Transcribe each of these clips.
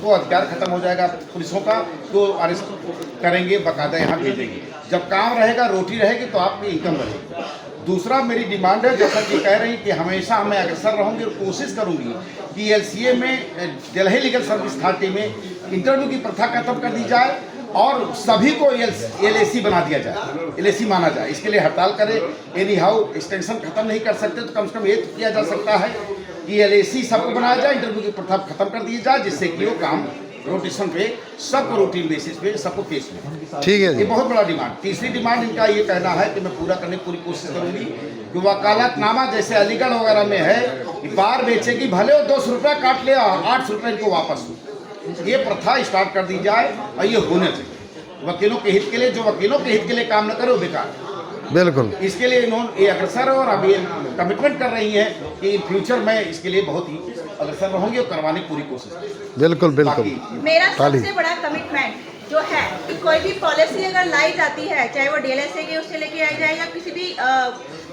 उनको अधिकार खत्म हो जाएगा पुलिसों का, तो अरेस्ट करेंगे, बाकायदा यहाँ भेजेंगे। जब काम रहेगा, रोटी रहेगी, तो आपकी इनकम रहेगी। दूसरा मेरी डिमांड है, जैसा कि कह रही कि हमेशा मैं अग्रसर रहूँगी और कोशिश करूँगी कि LCA में, दिल्ली लीगल सर्विस अथॉरिटी में इंटरव्यू की प्रथा खत्म कर दी जाए और सभी को LAC बना दिया जाए, LAC माना जाए। इसके लिए हड़ताल करें। एनी हाउ एक्सटेंशन खत्म नहीं कर सकते, तो कम से कम ये किया जा सकता है कि LAC सबको बनाया जाए, इंटरव्यू की प्रथा खत्म कर दी जाए, जिससे कि वो काम रोटेशन पे, सबको रूटीन बेसिस पे सबको पेश में। ठीक है ये जी। बहुत बड़ा डिमांड। तीसरी डिमांड इनका ये कहना है कि मैं पूरा करने की पूरी कोशिश करूंगी कि वकालतनामा जैसे अलीगढ़ वगैरह में है कि बार बेचेगी, भले वो 200 रुपया काट ले और 800 रुपये इनको वापस हो, ये प्रथा स्टार्ट कर दी जाए और ये होना चाहिए। वकीलों के हित के लिए, जो वकीलों के हित के लिए काम न करे वो बेकार है। बिल्कुल। इसके लिए इन्होंने ये अग्रसर है और अभी कमिटमेंट कर रही है कि इन फ्यूचर में इसके लिए बहुत ही अग्रसर रहूंगी और करवाने की पूरी कोशिश करूंगी। बिल्कुल बिल्कुल। मेरा ताली। सबसे बड़ा कमिटमेंट जो है कि कोई भी पॉलिसी अगर लाई जाती है, चाहे वो DLSA के उससे लेके आई जाए या किसी भी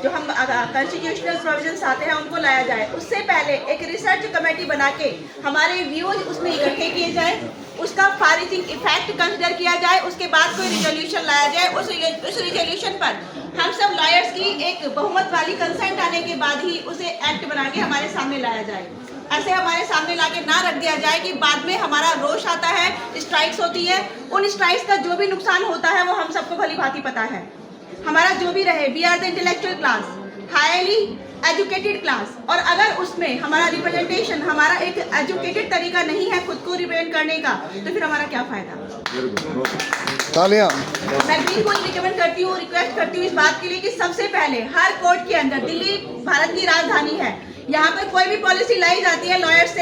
जो हम कॉन्स्टिट्यूशनल प्रोविजंस आते हैं उनको लाया जाए, उससे पहले एक रिसर्च कमेटी बना के हमारे व्यूज उसमें इकट्ठे किए जाए, उसका फार रीचिंग इफेक्ट कंसिडर किया जाए, उसके बाद कोई रिजोल्यूशन लाया जाए। उस रिजोल्यूशन पर हम सब लॉयर्स की एक बहुमत वाली कंसेंट आने के बाद ही उसे एक्ट बना के हमारे सामने लाया जाए। ऐसे हमारे सामने लाके ना रख दिया जाए कि बाद में हमारा रोष आता है, स्ट्राइक्स होती है, उन स्ट्राइक्स का जो भी नुकसान होता है वो हम सबको भली भांति पता है। हमारा जो भी रहे, we are the intellectual class, highly educated class, और अगर उसमें हमारा रिप्रेजेंटेशन, हमारा एक एजुकेटेड तरीका नहीं है खुद को रिप्रेजेंट करने का, तो फिर हमारा क्या फायदा। तालियां। मैं बिल्कुल रिकमेंड करती हूँ, रिक्वेस्ट करती हूँ इस बात के लिए कि सबसे पहले हर कोर्ट के अंदर, दिल्ली भारत की राजधानी है, यहाँ पर कोई भी पॉलिसी लाई जाती है लॉयर्स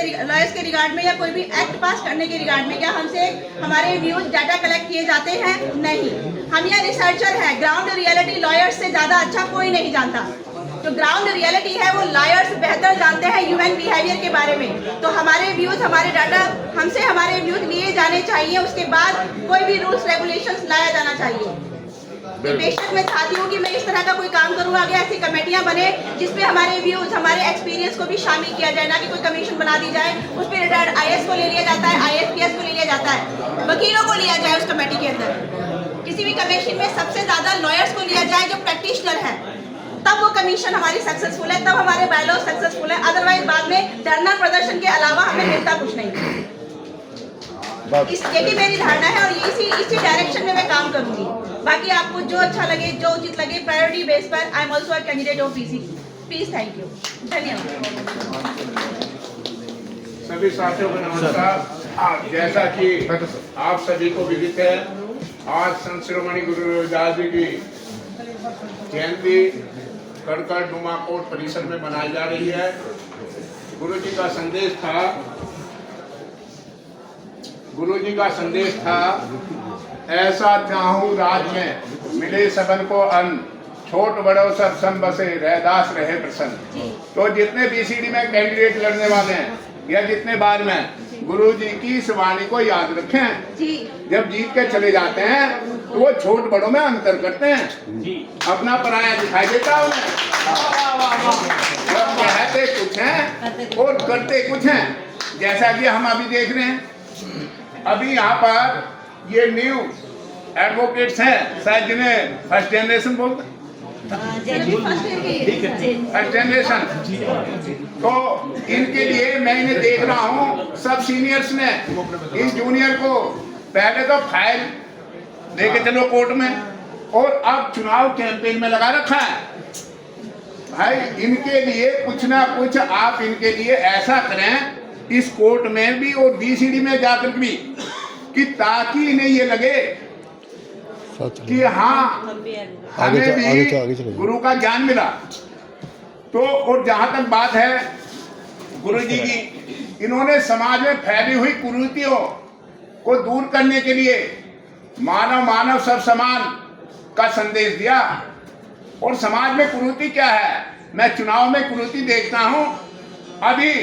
के रिगार्ड में या कोई भी एक्ट पास करने के रिगार्ड में, क्या हमसे हमारे व्यूज डाटा कलेक्ट किए जाते हैं? नहीं। हम यहाँ रिसर्चर हैं, ग्राउंड रियलिटी लॉयर्स से ज़्यादा अच्छा कोई नहीं जानता। जो ग्राउंड रियलिटी है वो लॉयर्स बेहतर जानते हैं ह्यूमन बिहेवियर के बारे में। तो हमारे व्यूज, हमारे डाटा, हमसे हमारे व्यूज लिए जाने चाहिए, उसके बाद कोई भी रूल्स रेगुलेशंस लाया जाना चाहिए। बेशक मैं चाहती हूँ कि मैं इस तरह का कोई काम करूँ, आगे ऐसी कमेटियाँ बने जिसपे हमारे व्यूज, हमारे एक्सपीरियंस को भी शामिल किया जाए, ना कि कोई कमीशन बना दी जाए, उस पर रिटायर्ड IAS को ले लिया जाता है, ISPS को ले लिया जाता है, वकीलों को लिया जाए उस कमेटी के अंदर। किसी भी कमीशन में सबसे ज्यादा लॉयर्स को लिया जाए जो प्रैक्टिशनर है, तब वो कमीशन हमारी सक्सेसफुल है, तब हमारे बायलॉ सक्सेसफुल है। अदरवाइज बाद में धरना प्रदर्शन के अलावा हमें मिलता कुछ नहीं। यही मेरी धारणा है और इसी डायरेक्शन में मैं काम करूंगी। बाकी आपको जो अच्छा लगे, जो उचित लगे, प्रायोरिटी बेस पर I am also a candidate of PC। Please, thank you, धन्यवाद। सभी साथियों को नमस्कार। जैसा कि आप सभी को विदित है, आज संत शिरोमणि गुरु रविदास जी की जयंती कड़कड़ नुमा कोर्ट परिसर में मनाई जा रही है। गुरु जी का संदेश था, ऐसा चाहूं राज में मिले सबन को अन्न, छोट बड़ो सब सम बसे रहदास रहे प्रसन्न। तो जितने BCD में कैंडिडेट लड़ने वाले हैं या जितने बार में, गुरु जी की इस वाणी को याद रखें। जब जीत के चले जाते हैं तो वो छोट बड़ों में अंतर करते हैं, अपना पराया दिखाई देता है उन्हें। कहते कुछ हैं और करते कुछ हैं, जैसा कि हम अभी देख रहे हैं। अभी यहाँ पर ये न्यू एडवोकेट्स हैं, शायद जिन्हें फर्स्ट जनरेशन बोलते हैं, फर्स्ट जनरेशन, तो इनके लिए मैं इन्हें देख रहा हूँ। सब सीनियर्स ने इन जूनियर को पहले तो फाइल लेके चलो कोर्ट में, और अब चुनाव कैंपेन में लगा रखा है। भाई इनके लिए कुछ ना कुछ आप इनके लिए ऐसा करें इस कोर्ट में भी और BCD में जाकर भी, कि ताकि इन्हें ये लगे कि हाँ हमें भी गुरु का ज्ञान मिला। तो और जहां तक बात है गुरु जी की, इन्होंने समाज में फैली हुई कुरीतियों को दूर करने के लिए मानव सब समान का संदेश दिया। और समाज में कुरीति क्या है, मैं चुनाव में कुरीति देखता हूं। अभी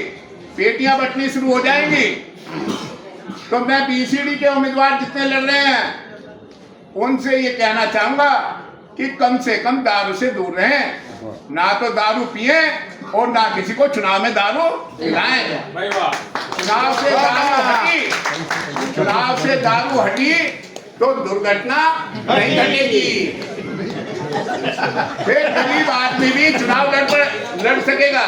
पेटियां बंटनी शुरू हो जाएंगी, तो मैं BCD के उम्मीदवार जितने लड़ रहे हैं उनसे ये कहना चाहूंगा कि कम से कम दारू से दूर रहें, ना तो दारू पिए और ना किसी को चुनाव में दारू पिलाएं। चुनाव से दारू हटी से दारू हटी तो दुर्घटना नहीं घटेगी। फिर गरीब आदमी भी चुनाव लड़ सकेगा।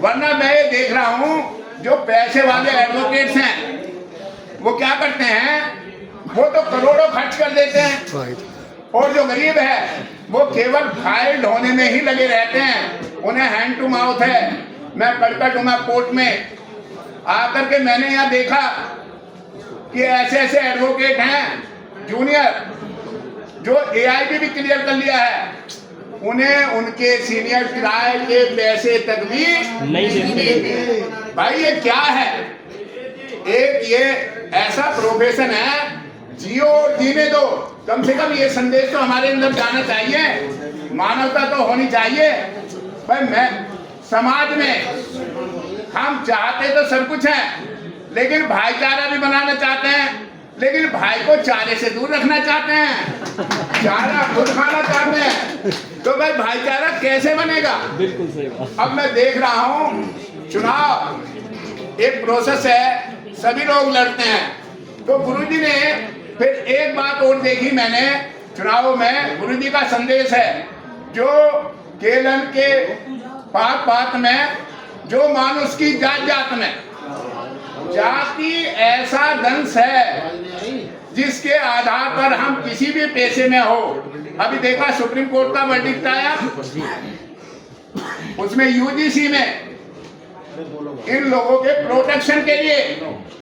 वरना मैं ये देख रहा हूँ जो पैसे वाले एडवोकेट्स हैं वो क्या करते हैं, वो तो करोड़ों खर्च कर देते हैं और जो गरीब है वो केवल फाइल ढोने में ही लगे रहते हैं। उन्हें हैंड टू माउथ है। मैं कलकत्ता कोर्ट में आकर के मैंने यहाँ देखा कि ऐसे ऐसे एडवोकेट हैं जूनियर जो AIB भी क्लियर कर लिया है, उन्हें उनके सीनियर किराए के पैसे तक भी नहीं देते। भाई ये क्या है? एक ये ऐसा प्रोफेशन है, जियो और जीने दो। कम से कम ये संदेश तो हमारे अंदर जाना चाहिए, मानवता तो होनी चाहिए। भाई मैं समाज में हम चाहते तो सब कुछ है, लेकिन भाईचारा भी बनाना चाहते हैं, लेकिन भाई को चारे से दूर रखना चाहते हैं, चारा खुद खाना चाहते हैं। तो भाई भाईचारा कैसे बनेगा? बिल्कुल सही बात। अब मैं देख रहा हूँ चुनाव एक प्रोसेस है, सभी लोग लड़ते हैं। तो गुरुजी ने फिर एक बात और देखी मैंने चुनाव में, गुरुजी का संदेश है जो केलन के पात पात में जो मानुष की जात जात में, जाति ऐसा दंश है जिसके आधार पर हम किसी भी पेशे में हो। अभी देखा सुप्रीम कोर्ट का वर्डिक्ट आया, उसमें UGC में इन लोगों के प्रोटेक्शन के लिए